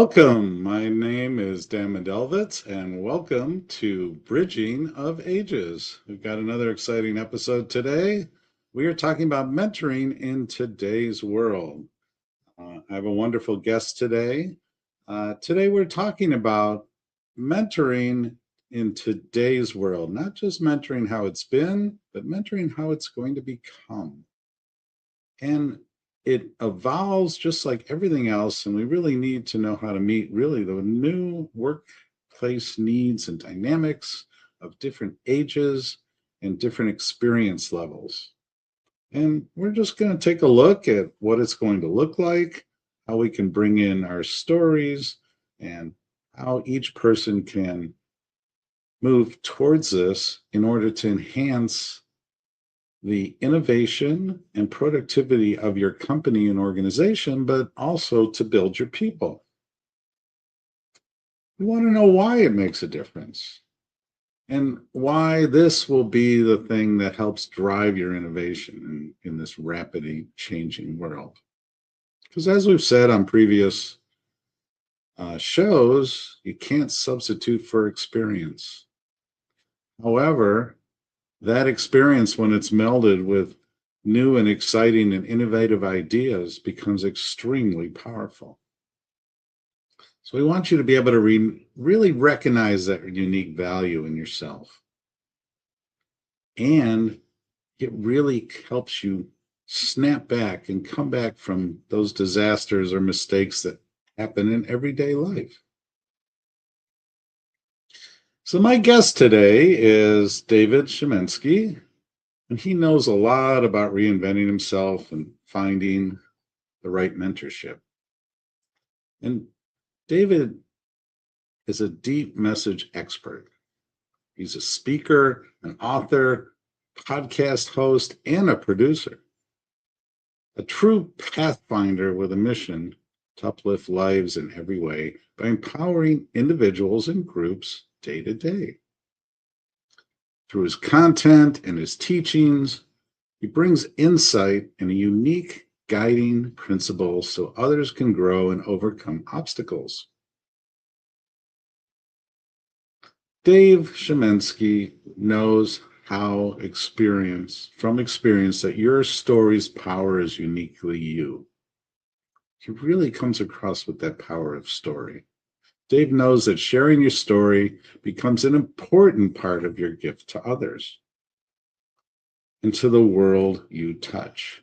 Welcome. My name is Dan Mendelvitz, and welcome to Bridging of Ages. We've got another exciting episode today. We are talking about mentoring in today's world. I have a wonderful guest today. Today we're talking about mentoring in today's world, not just mentoring how it's been, but mentoring how it's going to become. And it evolves just like everything else, and we really need to know how to meet really the new workplace needs and dynamics of different ages and different experience levels. And we're just going to take a look at what it's going to look like, how we can bring in our stories, and how each person can move towards this in order to enhance the innovation and productivity of your company and organization, but also to build your people. We want to know why it makes a difference and why this will be the thing that helps drive your innovation in this rapidly changing world. Because as we've said on previous shows, you can't substitute for experience. However, that experience, when it's melded with new and exciting and innovative ideas, becomes extremely powerful. So we want you to be able to really recognize that unique value in yourself. And it really helps you snap back and come back from those disasters or mistakes that happen in everyday life. So my guest today is David Chametzky, and he knows a lot about reinventing himself and finding the right mentorship. And David is a deep message expert. He's a speaker, an author, podcast host, and a producer. A true pathfinder with a mission to uplift lives in every way by empowering individuals and groups day to day. Through his content and his teachings, he brings insight and a unique guiding principle so others can grow and overcome obstacles. Dave Chametzky knows from experience that your story's power is uniquely you. He really comes across with that power of story. Dave knows that sharing your story becomes an important part of your gift to others and to the world you touch.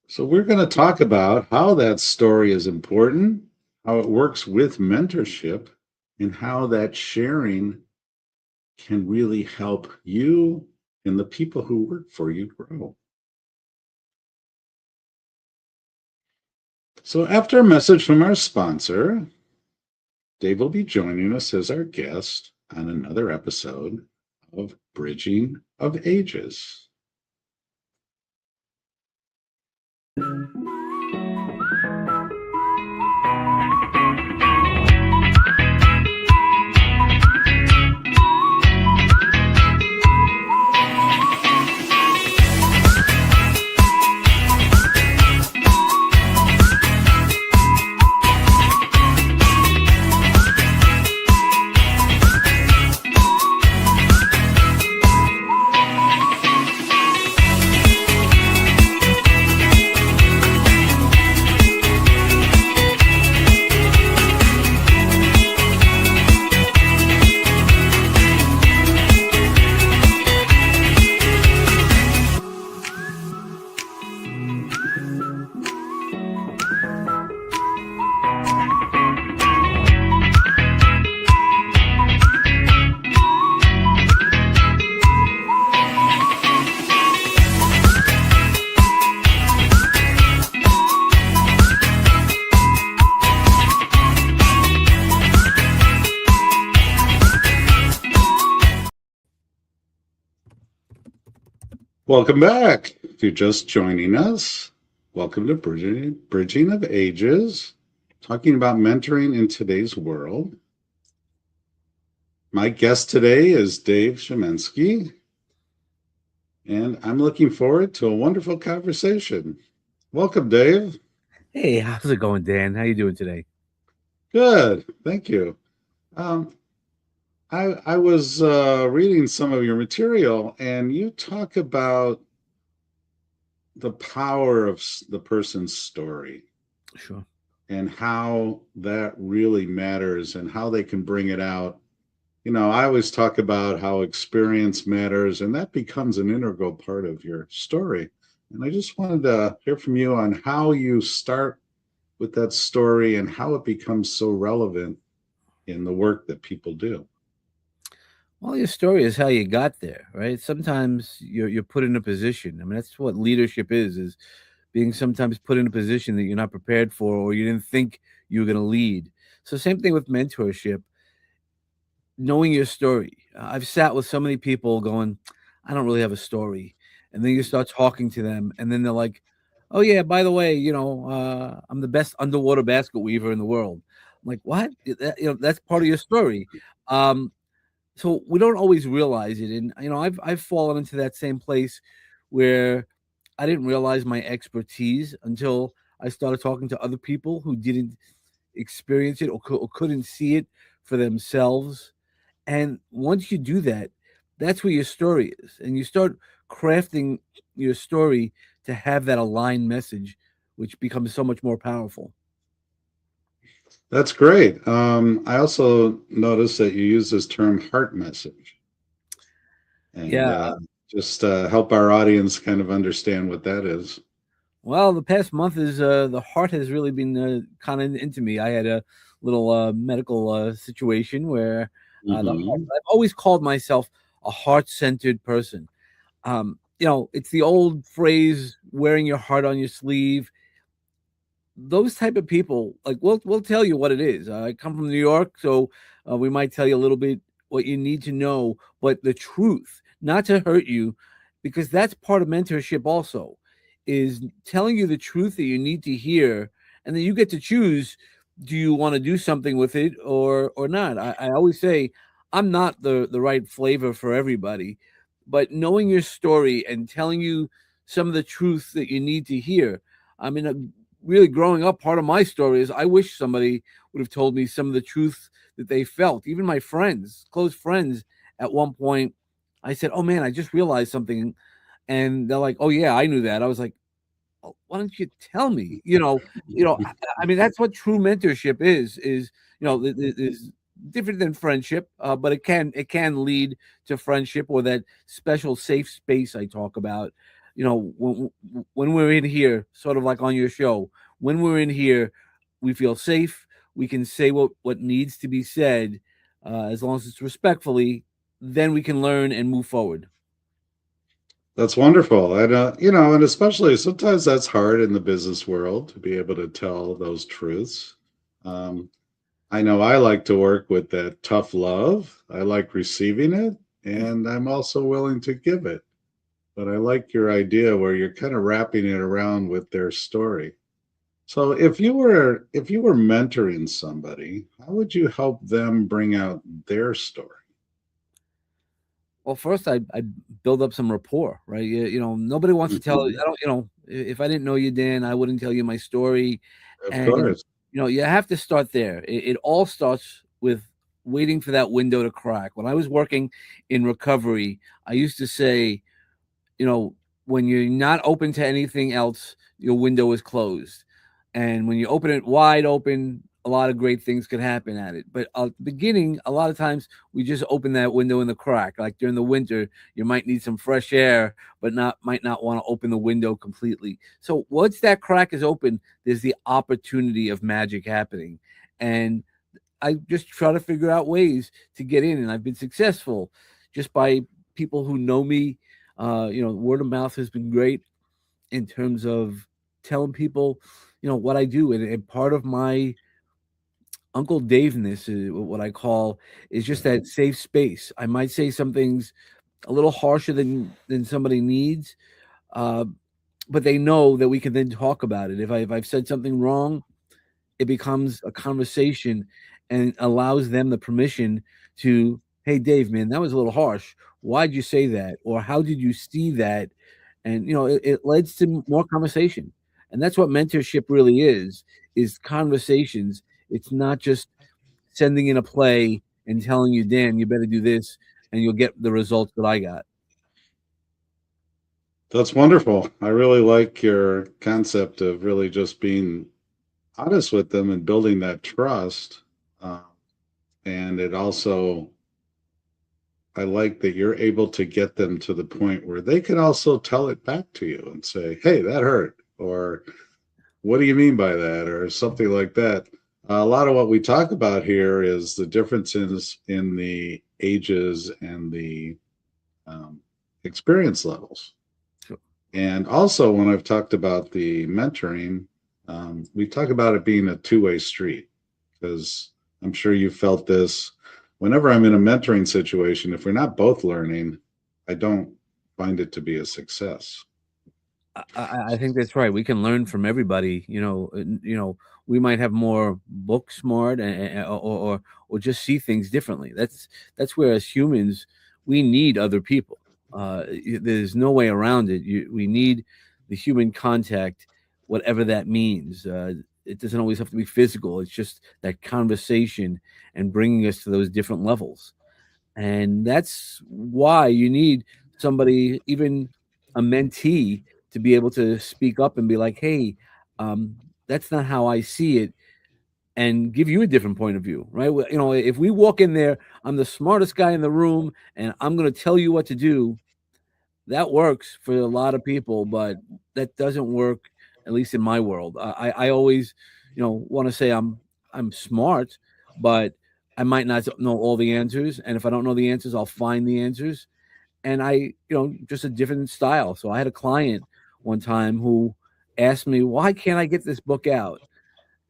So we're going to talk about how that story is important, how it works with mentorship, and how that sharing can really help you and the people who work for you grow. So after a message from our sponsor, Dave will be joining us as our guest on another episode of Bridging of Ages. Welcome back. If you're just joining us, welcome to Bridging of Ages, talking about mentoring in today's world. My guest today is Dave Chametzky, and I'm looking forward to a wonderful conversation. Welcome, Dave. Hey, how's it going, Dan? How you doing today? Good, thank you. Um, I was reading some of your material, and you talk about the power of the person's story Sure. and how that really matters and how they can bring it out. I always talk about how experience matters, and that becomes an integral part of your story. And I just wanted to hear from you on how you start with that story and how it becomes so relevant in the work that people do. Well, your story is how you got there, right? Sometimes you're put in a position. I mean, that's what leadership is being sometimes put in a position that you're not prepared for or you didn't think you were going to lead. So same thing with mentorship, knowing your story. I've sat with so many people going, I don't really have a story. And then you start talking to them and then they're like, "Oh yeah, by the way, I'm the best underwater basket weaver in the world." I'm like, "What?" That's part of your story. Um, so we don't always realize it, and I've fallen into that same place where I didn't realize my expertise until I started talking to other people who didn't experience it or couldn't see it for themselves. And once you do that, that's where your story is, and you start crafting your story to have that aligned message, which becomes so much more powerful. That's great. I also noticed that you use this term heart message and Yeah. just help our audience kind of understand what that is. Well, the past month is the heart has really been kind of into me. I had a little medical situation where the heart, Hmm. I've always called myself a heart-centered person. It's the old phrase wearing your heart on your sleeve. Those type of people, like we'll tell you what it is. I come from New York, so we might tell you a little bit what you need to know, but the truth, not to hurt you, because that's part of mentorship also, is telling you the truth that you need to hear, and then you get to choose. Do you want to do something with it or not? I always say I'm not the right flavor for everybody, but knowing your story and telling you some of the truth that you need to hear. I mean, really growing up, part of my story is I wish somebody would have told me some of the truth that they felt. Even my friends, close friends, at one point, I said, "Oh man, I just realized something," and they're like, "Oh yeah, I knew that." I was like, "Oh, why don't you tell me?" I mean, that's what true mentorship is. Is different than friendship, but it can lead to friendship or that special safe space I talk about. When we're in here, sort of like on your show, when we're in here, we feel safe. We can say what needs to be said, as long as it's respectfully. Then we can learn and move forward. That's wonderful. And, and especially sometimes that's hard in the business world to be able to tell those truths. Um, I know I like to work with that tough love. I like receiving it, and I'm also willing to give it. But I like your idea where you're kind of wrapping it around with their story. So if you were mentoring somebody, how would you help them bring out their story? Well, first I build up some rapport, right? Nobody wants to tell. Hmm. I don't. If I didn't know you, Dan, I wouldn't tell you my story. Of And course. you have to start there. It all starts with waiting for that window to crack. When I was working in recovery, I used to say, you know, when you're not open to anything else, your window is closed. And when you open it wide open, a lot of great things could happen at it. But at the beginning, a lot of times we just open that window in the crack. Like during the winter, you might need some fresh air, but not might not want to open the window completely. So once that crack is open, there's the opportunity of magic happening. And I just try to figure out ways to get in, and I've been successful just by people who know me. Word of mouth has been great in terms of telling people, what I do, and part of my Uncle Daveness is what I call is just that safe space. I might say some things a little harsher than somebody needs, uh, but they know that we can then talk about it. If I've said something wrong, it becomes a conversation and allows them the permission to, hey, Dave, man, that was a little harsh. Why'd you say that? Or how did you see that? And, it leads to more conversation. And that's what mentorship really is conversations. It's not just sending in a play and telling you, Dan, you better do this and you'll get the results that I got. That's wonderful. I really like your concept of really just being honest with them and building that trust. Uh, and it also, I like that you're able to get them to the point where they can also tell it back to you and say, hey, that hurt. Or what do you mean by that? Or something like that. A lot of what we talk about here is the differences in the ages and the um, experience levels. Sure. And also, when I've talked about the mentoring, we talk about it being a two-way street because I'm sure you felt this. Whenever I'm in a mentoring situation, if we're not both learning, I don't find it to be a success. I think that's right. We can learn from everybody. We might have more book smart or just see things differently. That's where as humans we need other people. There's no way around it. We need the human contact, whatever that means. It doesn't always have to be physical. It's just that conversation and bringing us to those different levels. And that's why you need somebody, even a mentee, to be able to speak up and be like, hey, that's not how I see it, and give you a different point of view, right? If we walk in there, I'm the smartest guy in the room and I'm going to tell you what to do. That works for a lot of people, but that doesn't work, at least in my world. I always, want to say I'm smart, but I might not know all the answers. And if I don't know the answers, I'll find the answers. And just a different style. So I had a client one time who asked me, why can't I get this book out?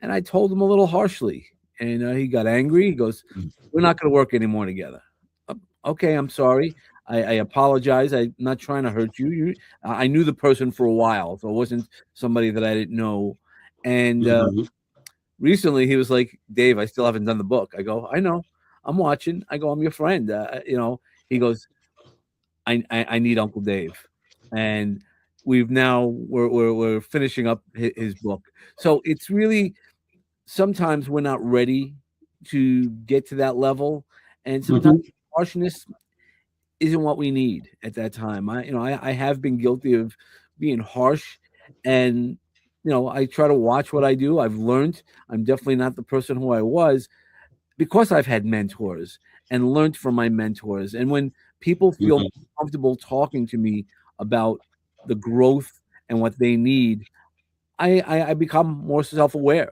And I told him a little harshly. And he got angry. He goes, we're not going to work anymore together. Okay, I'm sorry. I apologize. I'm not trying to hurt you. I knew the person for a while, so it wasn't somebody that I didn't know. And Mhm. recently he was like, Dave, I still haven't done the book. I go, I know. I'm watching. I go, I'm your friend. He goes, I need Uncle Dave. And we're finishing up his book. So it's really, sometimes we're not ready to get to that level. And sometimes Mhm. harshness isn't what we need at that time. I have been guilty of being harsh, and I try to watch what I do. I've learned I'm definitely not the person who I was because I've had mentors and learned from my mentors. And when people feel Mhm. comfortable talking to me about the growth and what they need, I become more self-aware.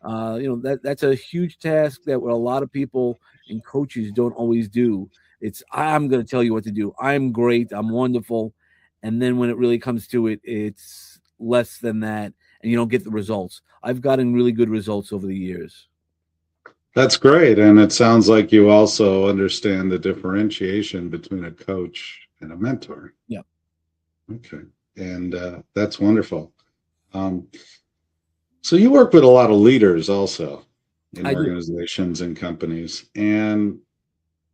That's a huge task that what a lot of people and coaches don't always do. It's, I'm going to tell you what to do. I'm great. I'm wonderful. And then when it really comes to it, it's less than that, and you don't get the results. I've gotten really good results over the years. That's great. And it sounds like you also understand the differentiation between a coach and a mentor. Yeah, Okay. And that's wonderful. Um, so you work with a lot of leaders also in I do. organizations and companies. And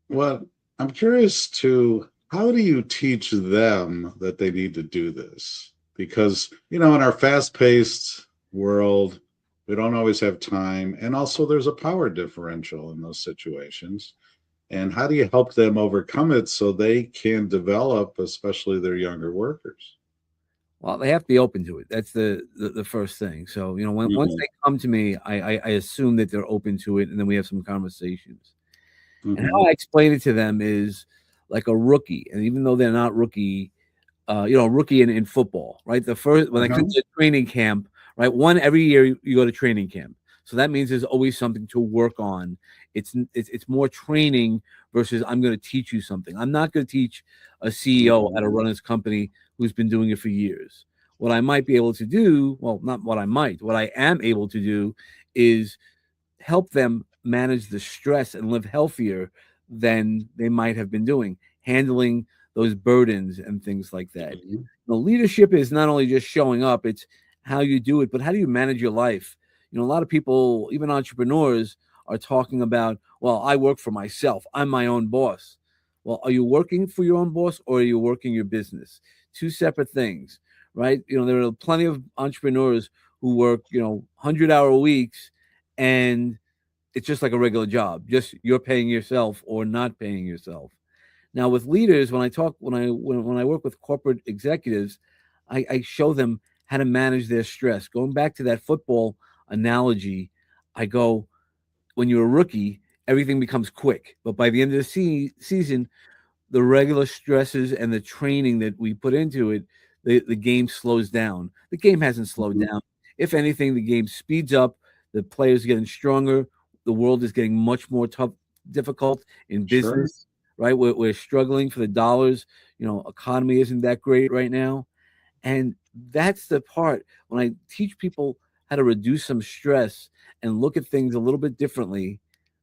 what I'm curious to, how do you teach them that they need to do this? Because, in our fast-paced world, we don't always have time. And also there's a power differential in those situations. And how do you help them overcome it so they can develop, especially their younger workers? Well, they have to be open to it. That's the first thing. So, once Hmm. they come to me, I assume that they're open to it, and then we have some conversations. And Hmm. how I explain it to them is like a rookie, and even though they're not rookie, rookie in football, right? The first when they come Uh-huh. to training camp, right? One every year you go to training camp, so that means there's always something to work on. It's more training versus I'm going to teach you something. I'm not going to teach a CEO how to run his company who's been doing it for years. What I might be able to do, well, not what I might, what I am able to do is help them manage the stress and live healthier than they might have been doing, handling those burdens and things like that. Mhm. Leadership is not only just showing up, it's how you do it, but how do you manage your life? A lot of people, even entrepreneurs, are talking about, well, I work for myself, I'm my own boss. Well, are you working for your own boss or are you working your business? Two separate things. right? There are plenty of entrepreneurs who work 100-hour weeks, and it's just like a regular job. Just you're paying yourself or not paying yourself. Now with leaders, when I work with corporate executives, I show them how to manage their stress. Going back to that football analogy, I go, when you're a rookie, everything becomes quick, but by the end of the season, the regular stresses and the training that we put into it, the game slows down. The game hasn't slowed Mhm. down. If anything, the game speeds up. The players are getting stronger. The world is getting much more difficult in Sure. business, right? We're struggling for the dollars. Economy isn't that great right now. And that's the part when I teach people how to reduce some stress and look at things a little bit differently,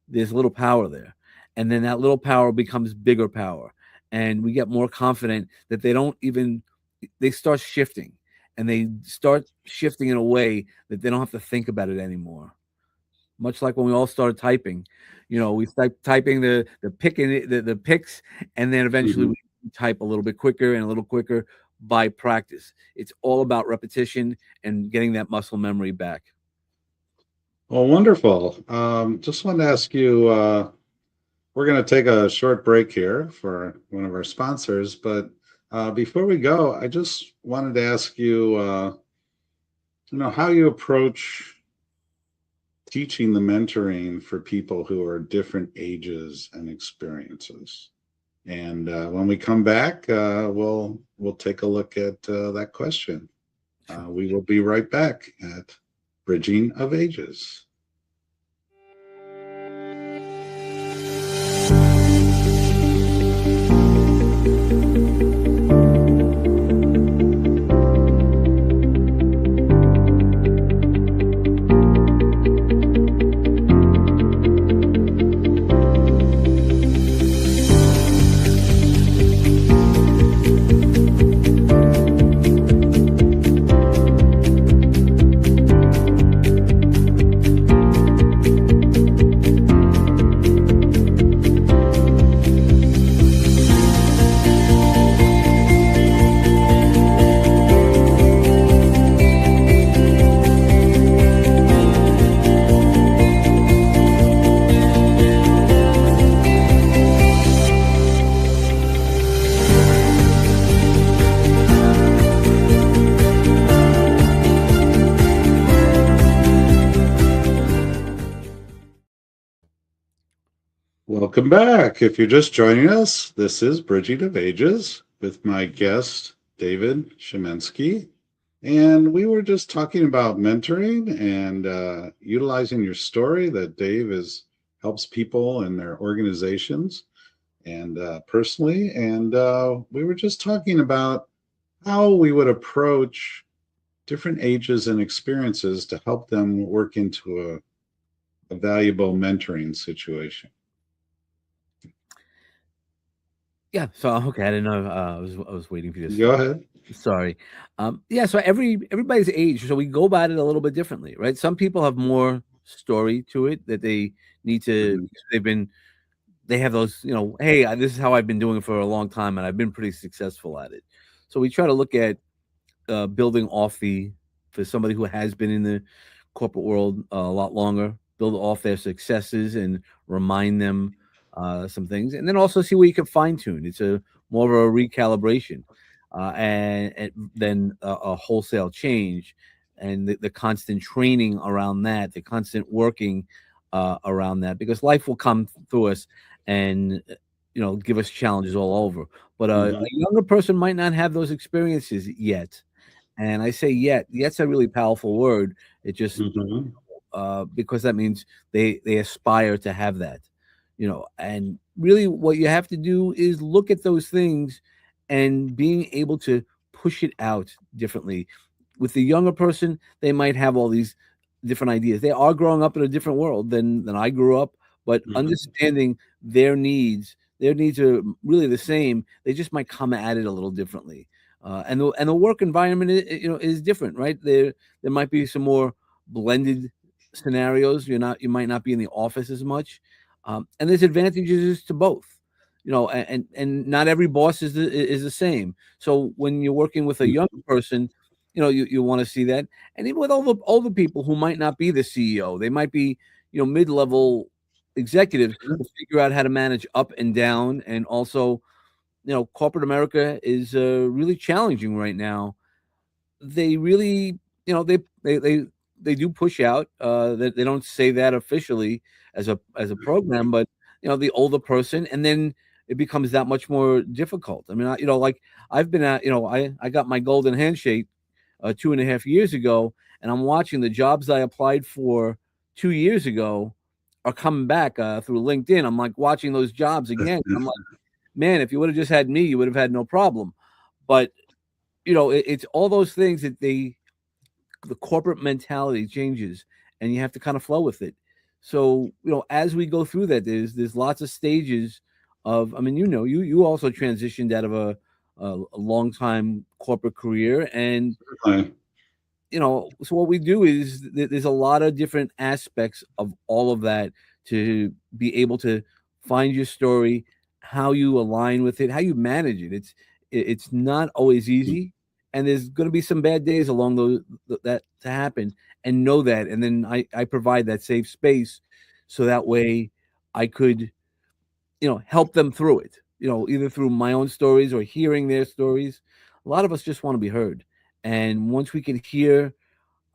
there's a little power there. And then that little power becomes bigger power. And we get more confident that they start shifting, and they start shifting in a way that they don't have to think about it anymore. Much like when we all started typing, we start typing the picks, and then eventually Mhm. we type a little bit quicker and a little quicker by practice. It's all about repetition and getting that muscle memory back. Well, wonderful. Just wanted to ask you, we're going to take a short break here for one of our sponsors, but before we go, I just wanted to ask you, how you approach teaching the mentoring for people who are different ages and experiences. And when we come back, we'll take a look at that question. Sure. We will be right back at Bridging of Ages. Welcome back. If you're just joining us, this is Bridging of Ages with my guest, David Chametzky. And we were just talking about mentoring and utilizing your story that Dave helps people in their organizations and personally. And we were just talking about how we would approach different ages and experiences to help them work into a valuable mentoring situation. Yeah. So okay, I didn't know. I was waiting for this. Go ahead. Sorry. Yeah. So everybody's age. So we go about it a little bit differently, right? Some people have more story to it that they need to. Mhm. They have those. Hey, this is how I've been doing it for a long time, and I've been pretty successful at it. So we try to look at building off for somebody who has been in the corporate world a lot longer, build off their successes and remind them some things, and then also see where you can fine tune. It's a more of a recalibration, and then a wholesale change, and the constant training around that, the constant working around that, because life will come through us and give us challenges all over. But a Mhm. younger person might not have those experiences yet, and I say yet. Yet's a really powerful word. It just Mhm. because that means they aspire to have that, and really what you have to do is look at those things and being able to push it out differently. With the younger person, they might have all these different ideas. They are growing up in a different world than I grew up, but Mhm. understanding their needs are really the same. They just might come at it a little differently. And the work environment is different, right? There might be some more blended scenarios. You might not be in the office as much, and there's advantages to both. And not every boss is the same. So when you're working with a young person, you want to see that. And even with all the older people who might not be the CEO, they might be, mid-level executives who figure out how to manage up and down. And also, corporate America is really challenging right now. They really, they do push out. They don't say that officially as a program, but the older person, and then it becomes that much more difficult. I mean, like I've been at, I got my golden handshake 2.5 years ago, and I'm watching the jobs I applied for 2 years ago are coming back through LinkedIn. I'm like watching those jobs again. I'm like, man, if you would have just had me, you would have had no problem. But it's all those things that the corporate mentality changes, and you have to kind of flow with it. So as we go through that, there's lots of stages of. I mean, you also transitioned out of a long time corporate career, and Right. so what we do is there's a lot of different aspects of all of that to be able to find your story, how you align with it, how you manage it. It's not always easy, and there's going to be some bad days along those that to happen, and know that. And then I provide that safe space, so that way I could help them through it, either through my own stories or hearing their stories. A lot of us just want to be heard. And once we can hear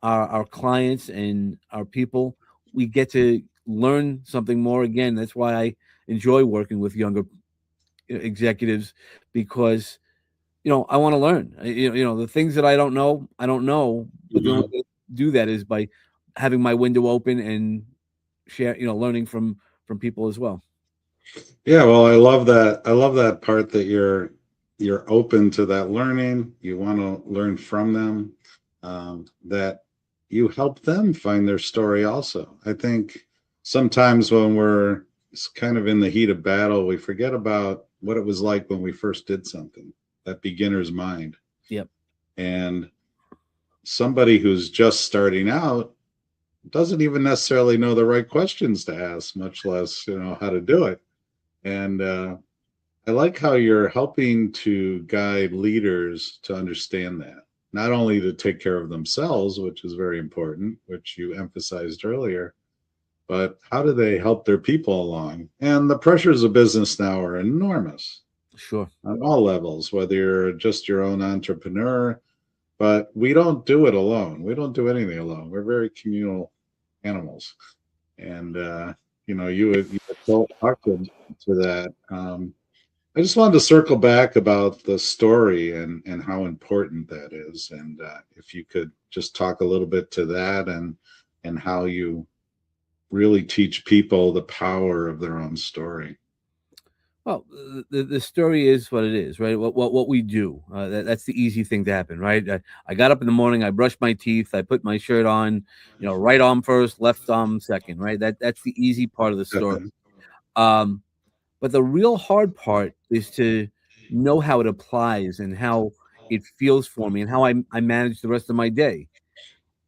our clients and our people, we get to learn something more. Again, that's why I enjoy working with younger executives, because I want to learn. The things that I don't know, but the only Mhm. way to do that is by having my window open and share, learning from people as well. Yeah, well, I love that. I love that part that you're open to that learning. You want to learn from them. That you help them find their story. Also, I think sometimes when we're kind of in the heat of battle, we forget about what it was like when we first did something. That beginner's mind, Yep. and somebody who's just starting out doesn't even necessarily know the right questions to ask, much less how to do it. And I like how you're helping to guide leaders to understand that, not only to take care of themselves, which is very important, which you emphasized earlier, but how do they help their people along? And the pressures of business now are enormous Sure. on all levels, whether you're just your own entrepreneur, but we don't do it alone. We don't do anything alone. We're very communal animals. And, you would talk to that. I just wanted to circle back about the story and how important that is, and if you could just talk a little bit to that and how you really teach people the power of their own story. Well, the story is what it is, right? What we do. That's the easy thing to happen, right? I got up in the morning, I brushed my teeth, I put my shirt on, right arm first, left arm second, right? That's the easy part of the story. Um, but the real hard part is to know how it applies and how it feels for me and how I manage the rest of my day.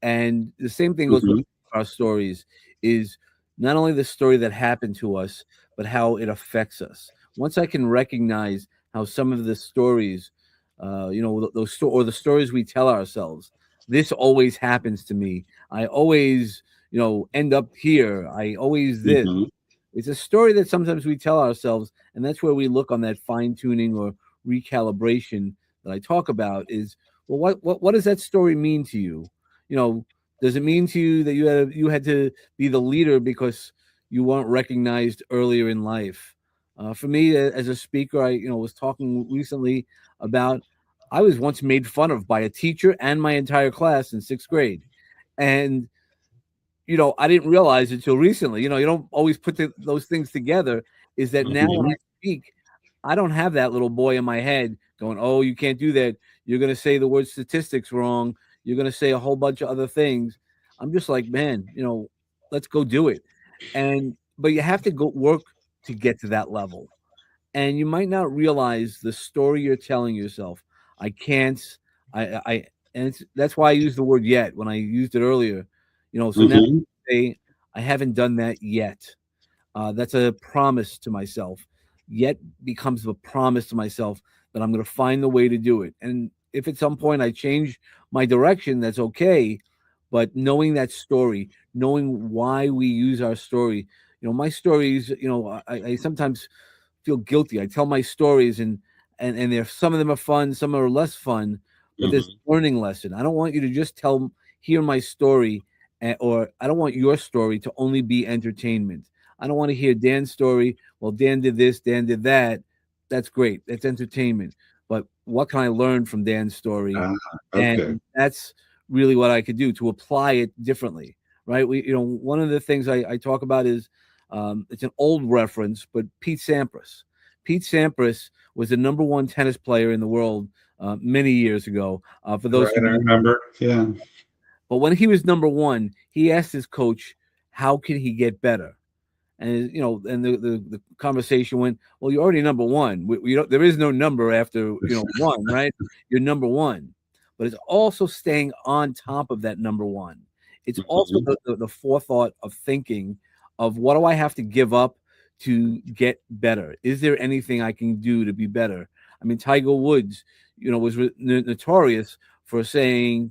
And the same thing goes with Hmm. our stories, is not only the story that happened to us, but how it affects us. Once I can recognize how some of the stories, or the stories we tell ourselves, this always happens to me. I always, end up here. I always this. Hmm. It's a story that sometimes we tell ourselves, and that's where we look on that fine tuning or recalibration that I talk about. Is, well, what does that story mean to you? You know, does it mean to you that you had to be the leader because you weren't recognized earlier in life? For me, as a speaker, I was talking recently about I was once made fun of by a teacher and my entire class in sixth grade, and I didn't realize it until recently. You don't always put those things together. Is that now when Hmm. I speak, I don't have that little boy in my head going, "Oh, you can't do that. You're going to say the word statistics wrong. You're going to say a whole bunch of other things." I'm just like, man, let's go do it. But you have to go work to get to that level, and you might not realize the story you're telling yourself. I can't. And that's why I use the word "yet" when I used it earlier. So now Hmm. I say I haven't done that yet. That's a promise to myself. Yet becomes a promise to myself that I'm going to find the way to do it. And if at some point I change my direction, that's okay. But knowing that story, knowing why we use our story, my stories, I sometimes feel guilty. I tell my stories, and there some of them are fun, some are less fun, but there's Hmm. a learning lesson. I don't want you to just hear my story, or I don't want your story to only be entertainment. I don't want to hear Dan's story. Well, Dan did this, Dan did that. That's great. That's entertainment. But what can I learn from Dan's story? Ah, okay. And that's really what I could do to apply it differently, right? One of the things I talk about is it's an old reference, but Pete Sampras. Pete Sampras was the number one tennis player in the world many years ago. For those Right, who I don't, remember. Yeah. but when he was number one, he asked his coach, "How can he get better?" And and the conversation went, well, you're already number one. We don't, there is no number after one, right? You're number one, but it's also staying on top of that number one. It's also Mhm. the forethought of thinking of what do I have to give up to get better? Is there anything I can do to be better? I mean, Tiger Woods, was notorious for saying,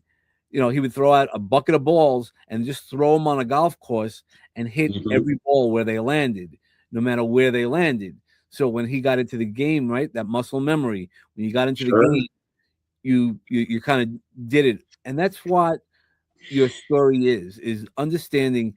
he would throw out a bucket of balls and just throw them on a golf course and hit Mhm. every ball where they landed, no matter where they landed. So when he got into the game, right, that muscle memory, when you got into the Sure. game, you kind of did it, and that's what your story is understanding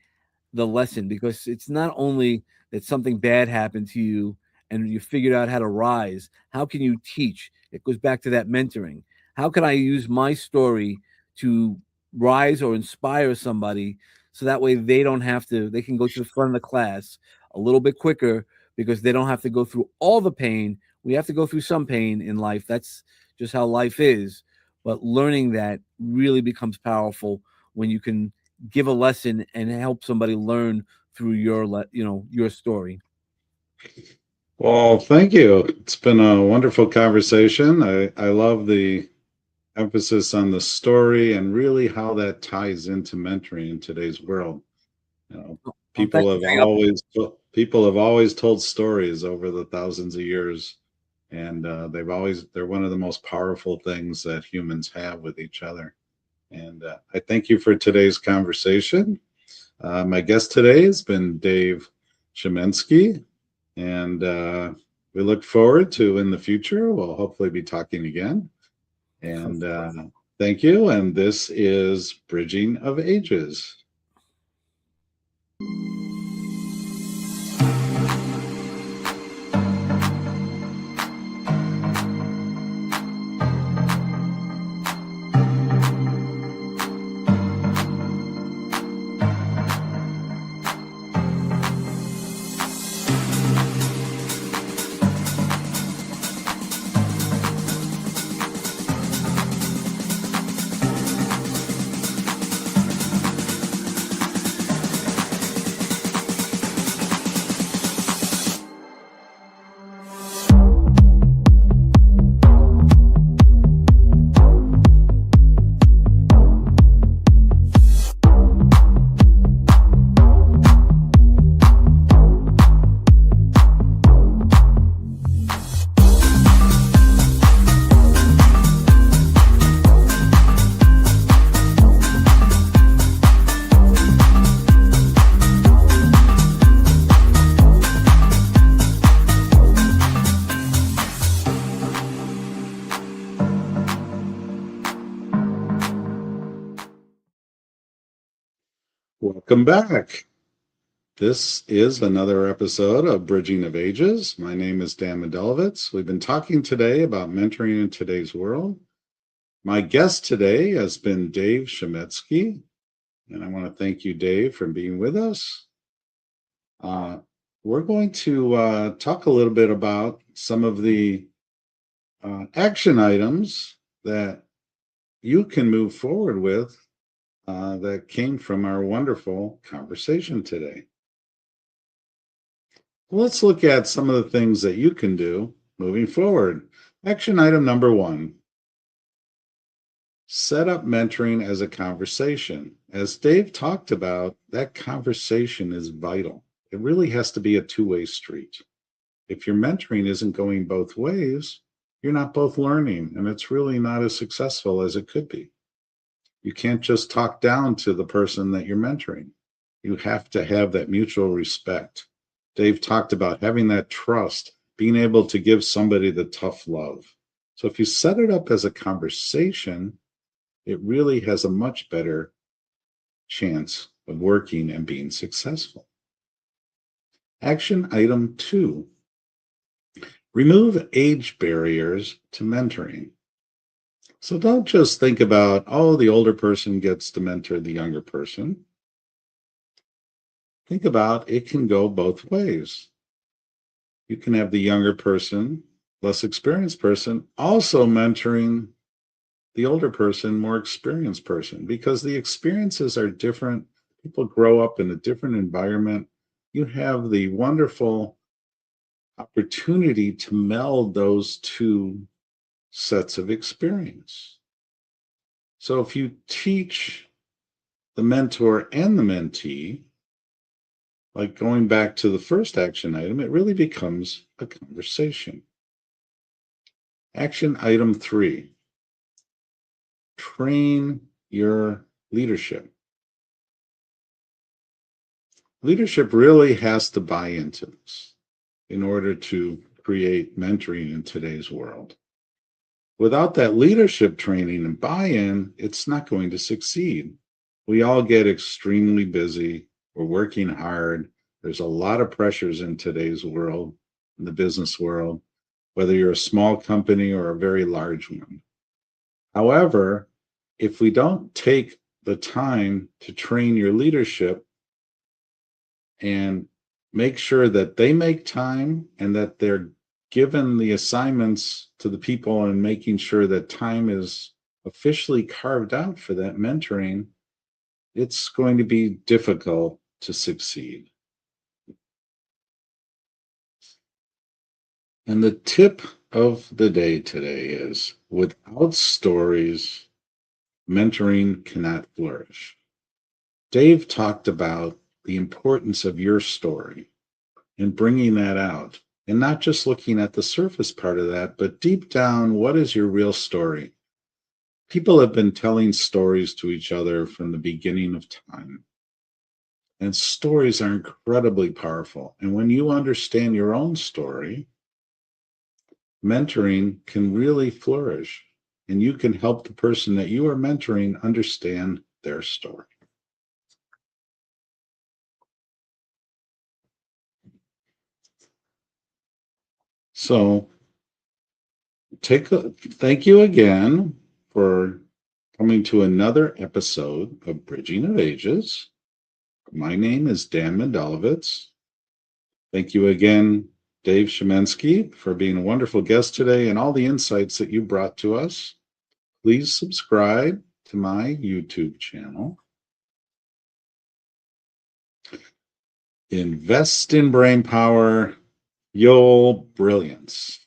the lesson, because it's not only that something bad happened to you and you figured out how to rise. How can you teach? It goes back to that mentoring. How can I use my story to rise or inspire somebody, so that way they can go to the front of the class a little bit quicker, because they don't have to go through all the pain. We have to go through some pain in life. That's just how life is. But learning that really becomes powerful when you can give a lesson and help somebody learn through your story. Well, thank you. It's been a wonderful conversation. I love the emphasis on the story and really how that ties into mentoring in today's world. You know, Well, thank you. people have always told stories over the thousands of years, and they're one of the most powerful things that humans have with each other. And I thank you for today's conversation. My guest today has been Dave Chametzky, and we look forward to in the future. We'll hopefully be talking again. And thank you. And this is Bridging of Ages. Welcome back. This is another episode of Bridging of Ages. My name is Dan Modelowitz. We've been talking today about mentoring in today's world. My guest today has been Dave Chametzky, and I want to thank you, Dave, for being with us. Uh, we're going to talk a little bit about some of the action items that you can move forward with that came from our wonderful conversation today. Let's look at some of the things that you can do moving forward. Action item number one, set up mentoring as a conversation. As Dave talked about, that conversation is vital. It really has to be a two-way street. If your mentoring isn't going both ways, you're not both learning, and it's really not as successful as it could be. You can't just talk down to the person that you're mentoring. You have to have that mutual respect. Dave talked about having that trust, being able to give somebody the tough love. So if you set it up as a conversation, it really has a much better chance of working and being successful. Action item 2, remove age barriers to mentoring. So don't just think about, oh, the older person gets to mentor the younger person. Think about it can go both ways. You can have the younger person, less experienced person, also mentoring the older person, more experienced person, because the experiences are different. People grow up in a different environment. You have the wonderful opportunity to meld those two sets of experience. So if you teach the mentor and the mentee, like going back to the first action item, it really becomes a conversation. Action item 3, train your leadership. Leadership really has to buy into this in order to create mentoring in today's world. Without that leadership training and buy-in, it's not going to succeed. We all get extremely busy. We're working hard. There's a lot of pressures in today's world, in the business world, whether you're a small company or a very large one. However, if we don't take the time to train your leadership and make sure that they make time and that they're given the assignments to the people and making sure that time is officially carved out for that mentoring, it's going to be difficult to succeed. And the tip of the day today is, without stories, mentoring cannot flourish. Dave talked about the importance of your story and bringing that out, and not just looking at the surface part of that, but deep down, what is your real story? People have been telling stories to each other from the beginning of time. And stories are incredibly powerful. And when you understand your own story, mentoring can really flourish. And you can help the person that you are mentoring understand their story. So thank you again for coming to another episode of Bridging of Ages. My name is Dan Mendelovitz. Thank you again, Dave Chametzky, for being a wonderful guest today and all the insights that you brought to us. Please subscribe to my YouTube channel. Invest in brain power, your brilliance.